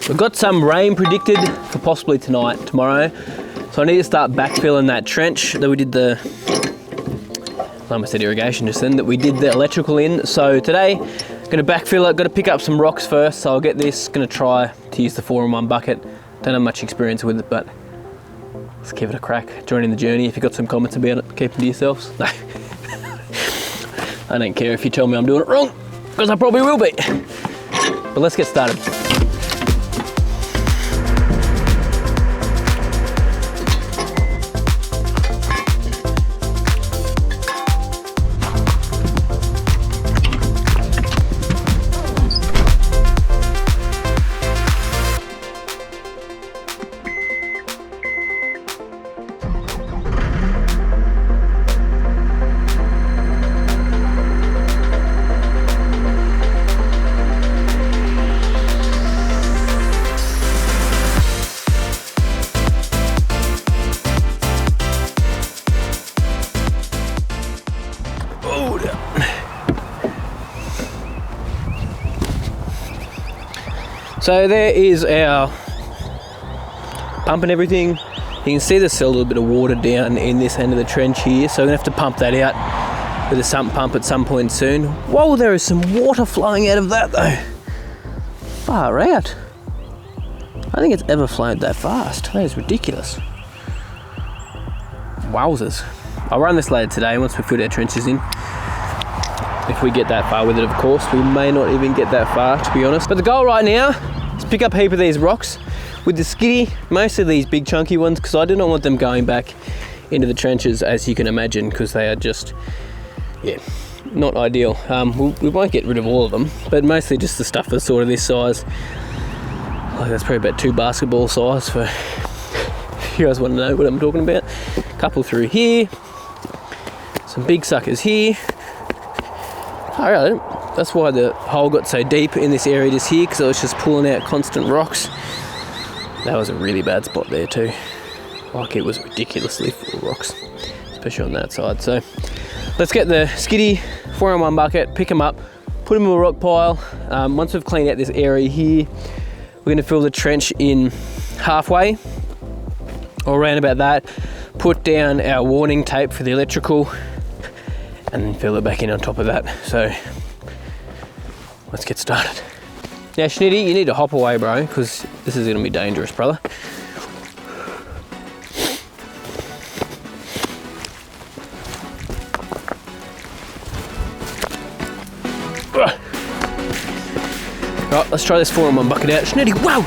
We've got some rain predicted for possibly tonight, tomorrow. So I need to start backfilling that trench that we did I almost said irrigation just then, that we did the electrical in. So today, gonna backfill it, gotta pick up some rocks first. So I'll get this, gonna try to use the 4-in-1 bucket. Don't have much experience with it, but let's give it a crack. Join in the journey. If you've got some comments about it, keep them to yourselves. No. I don't care if you tell me I'm doing it wrong, because I probably will be. But let's get started. So there is our pump and everything. You can see there's still a little bit of water down in this end of the trench here, so we're gonna have to pump that out with a sump pump at some point soon. Whoa, there is some water flowing out of that though. Far out. I think it's ever flowed that fast. That is ridiculous. Wowzers. I'll run this later today once we fill our trenches in. If we get that far with it, of course. We may not even get that far, to be honest. But the goal right now is pick up a heap of these rocks with the skiddy, most of these big chunky ones, because I do not want them going back into the trenches, as you can imagine, because they are just, yeah, not ideal. We won't get rid of all of them, but mostly just the stuff that's sort of this size. Like that's probably about 2 basketball size for, if you guys want to know what I'm talking about. A couple through here, some big suckers here. Alright, that's why the hole got so deep in this area just here, because I was just pulling out constant rocks. That was a really bad spot there too. Like it was ridiculously full of rocks, especially on that side. So let's get the skiddy 4-in-1 bucket, pick them up, put them in a rock pile. Once we've cleaned out this area here, we're going to fill the trench in halfway, or around about that, put down our warning tape for the electrical, and then fill it back in on top of that. So let's get started. Now Schnitty, you need to hop away, bro, because this is gonna be dangerous, brother. Right, let's try this 4-in-1 bucket out. Schnitty, whoa!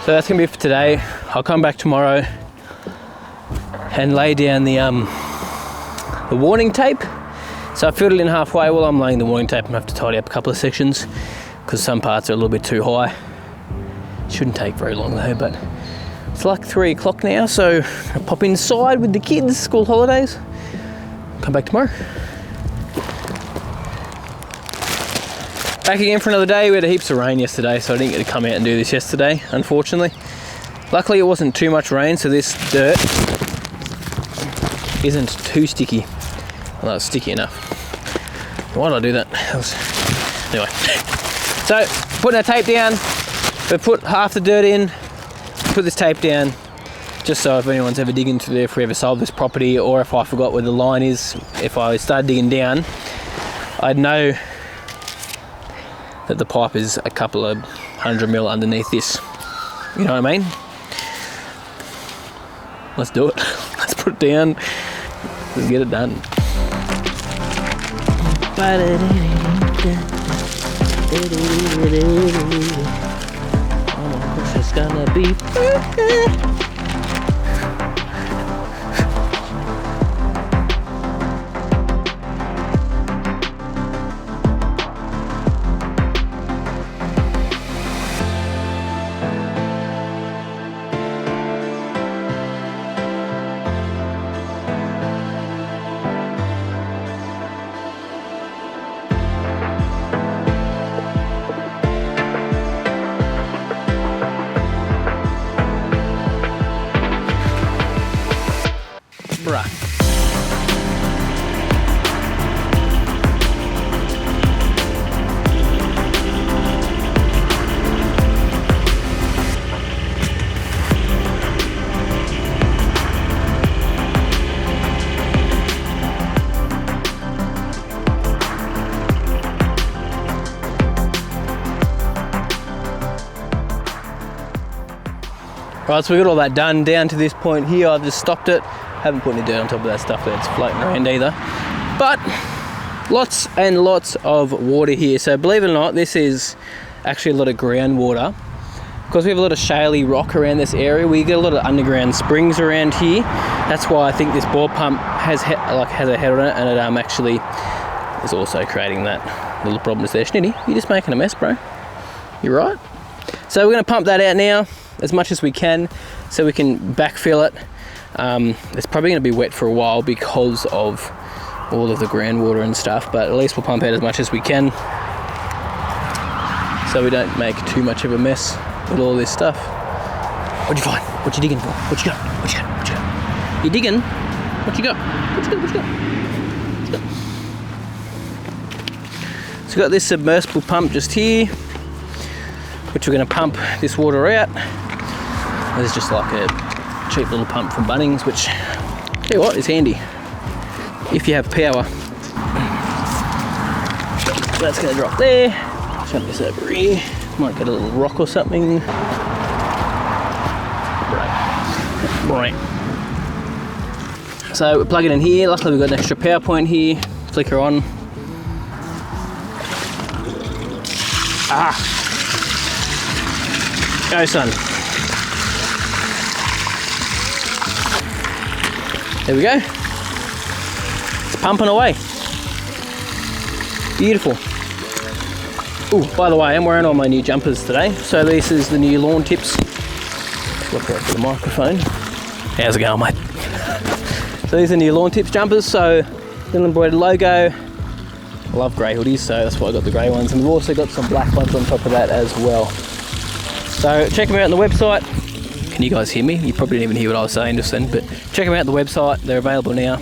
So that's gonna be it for today. I'll come back tomorrow and lay down the warning tape. So I filled it in halfway. While I'm laying the warning tape, I'm gonna have to tidy up a couple of sections because some parts are a little bit too high. Shouldn't take very long though, but it's like 3 o'clock now, so I'll pop inside with the kids, school holidays. Come back tomorrow. Back again for another day. We had heaps of rain yesterday, so I didn't get to come out and do this yesterday, unfortunately. Luckily it wasn't too much rain, so this dirt isn't too sticky. Well, it's sticky enough. Why did I do that? Anyway. So, putting our tape down. We've put half the dirt in, put this tape down, just so if anyone's ever digging through there, if we ever sold this property, or if I forgot where the line is, if I started digging down, I'd know that the pipe is a couple of 100 mil underneath this. You know what I mean? Let's do it. Let's put it down. Let's get it done. Oh, this is gonna be Right, so we got all that done down to this point here. I've just stopped it. Haven't put any dirt on top of that stuff that's floating around either. But lots and lots of water here. So believe it or not, this is actually a lot of groundwater. Because we have a lot of shaly rock around this area, we get a lot of underground springs around here. That's why I think this bore pump has a head on it, and it actually is also creating that little problems there. Schnitty, you're just making a mess, bro. You're right. So we're going to pump that out now as much as we can so we can backfill it. It's probably going to be wet for a while because of all of the groundwater and stuff, but at least we'll pump out as much as we can so we don't make too much of a mess with all this stuff. What'd you find? What you digging for? What you got? What you got? What you got? You digging? What you got? What you got? What you got? What you got? So we've got this submersible pump just here, which we're going to pump this water out. There's just like a cheap little pump from Bunnings, which, tell you what, is handy if you have power. So that's going to drop there. Jump this over here. Might get a little rock or something. Right. So we plug it in here. Luckily we've got an extra power point here. Flicker on. Go, son. There we go. It's pumping away. Beautiful. Oh, by the way, I'm wearing all my new jumpers today. So this is the new lawn tips. Look right for the microphone. How's it going, mate? So these are new lawn tips jumpers. So little embroidered logo. I love grey hoodies, so that's why I got the grey ones. And we've also got some black ones on top of that as well. So check them out on the website. Can you guys hear me? You probably didn't even hear what I was saying just then, but check them out on the website. They're available now.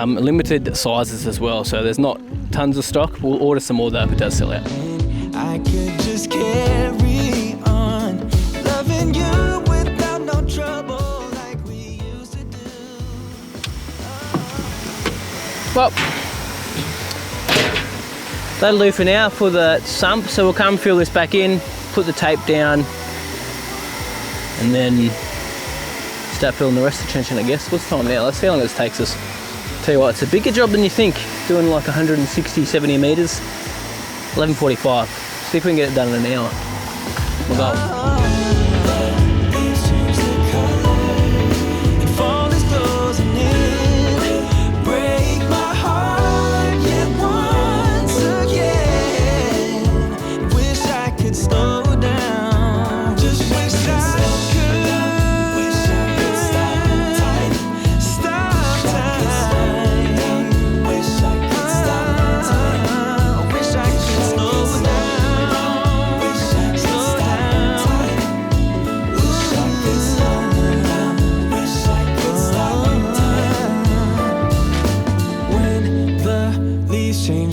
Limited sizes as well, so there's not tons of stock. We'll order some more though if it does sell out. I could just carry on loving you without no trouble like we used to do. Well, that'll do for now for the sump. So we'll come fill this back in, put the tape down, and then start filling the rest of the trenching, I guess. What's the time now? Let's see how long this takes us. Tell you what, it's a bigger job than you think. Doing like 160, 70 metres. 11:45. See if we can get it done in an hour. We'll go.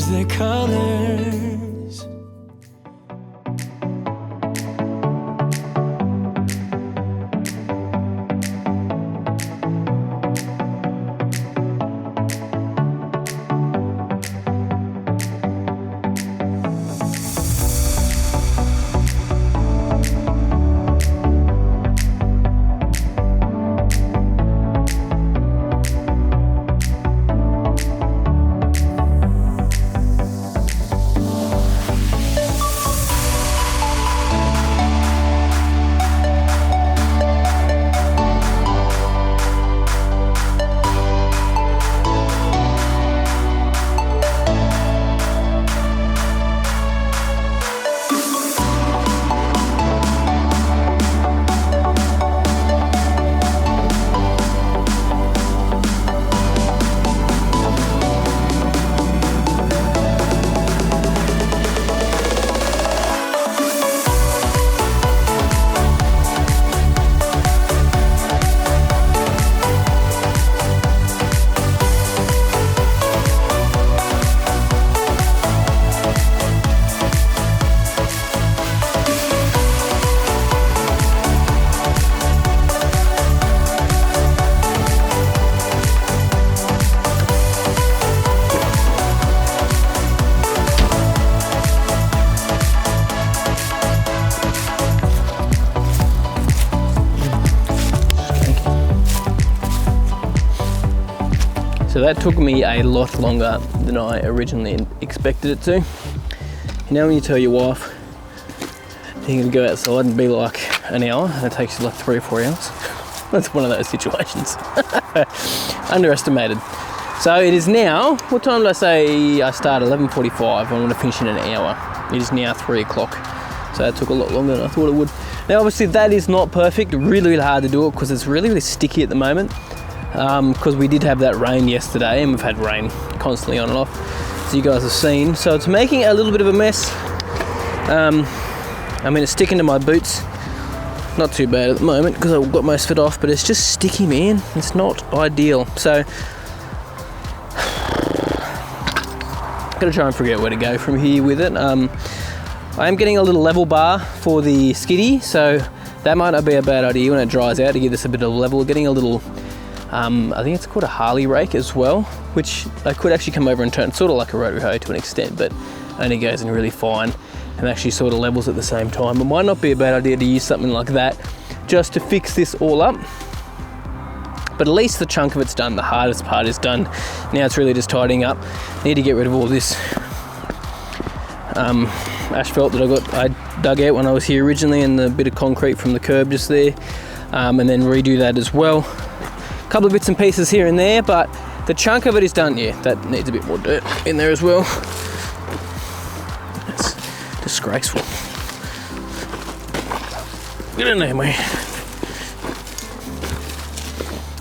lose their colors. So that took me a lot longer than I originally expected it to. You know when you tell your wife you're gonna go outside and be like an hour, and it takes you like 3 or 4 hours? That's one of those situations. Underestimated. So it is now, what time did I say I start? 11:45, I'm gonna finish in an hour. It is now 3 o'clock. So that took a lot longer than I thought it would. Now obviously that is not perfect, really hard to do it because it's really sticky at the moment. Because we did have that rain yesterday, and we've had rain constantly on and off, as you guys have seen. So it's making a little bit of a mess. I mean, it's sticking to my boots. Not too bad at the moment because I've got most of it off, but it's just sticky, man. It's not ideal. So I'm gonna try and figure out where to go from here with it. I am getting a little level bar for the skiddy, so that might not be a bad idea when it dries out to give us a bit of level. Getting a little I think it's called a Harley rake as well, which I could actually come over and turn, sort of like a rotary hoe to an extent, but only goes in really fine and actually sort of levels at the same time. It might not be a bad idea to use something like that just to fix this all up. But at least the chunk of it's done, the hardest part is done. Now it's really just tidying up. Need to get rid of all this asphalt that I dug out when I was here originally, and the bit of concrete from the curb just there, and then redo that as well. Couple of bits and pieces here and there, but the chunk of it is done. Yeah, that needs a bit more dirt in there as well. It's disgraceful. Get in there, mate.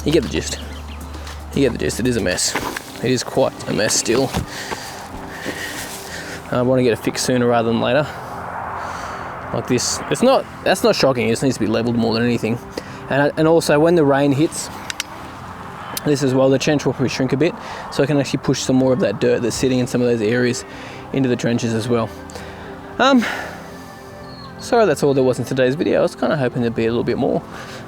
You get the gist. You get the gist. It is a mess. It is quite a mess still. I want to get it fixed sooner rather than later. Like this. That's not shocking. It just needs to be leveled more than anything. And also when the rain hits this as well, the trench will probably shrink a bit, so I can actually push some more of that dirt that's sitting in some of those areas into the trenches as well. Sorry that's all there was in today's video. I was kind of hoping there'd be a little bit more,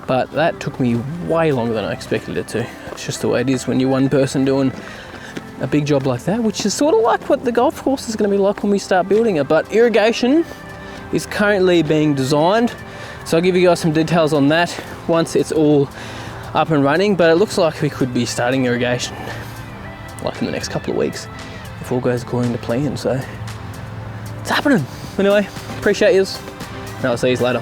but that took me way longer than I expected it to. It's just the way it is when you're one person doing a big job like that, which is sort of like what the golf course is going to be like when we start building it. But irrigation is currently being designed, so I'll give you guys some details on that once it's all up and running. But it looks like we could be starting irrigation like in the next couple of weeks if all goes according to plan. So it's happening. Anyway, appreciate yous, and I'll see you later.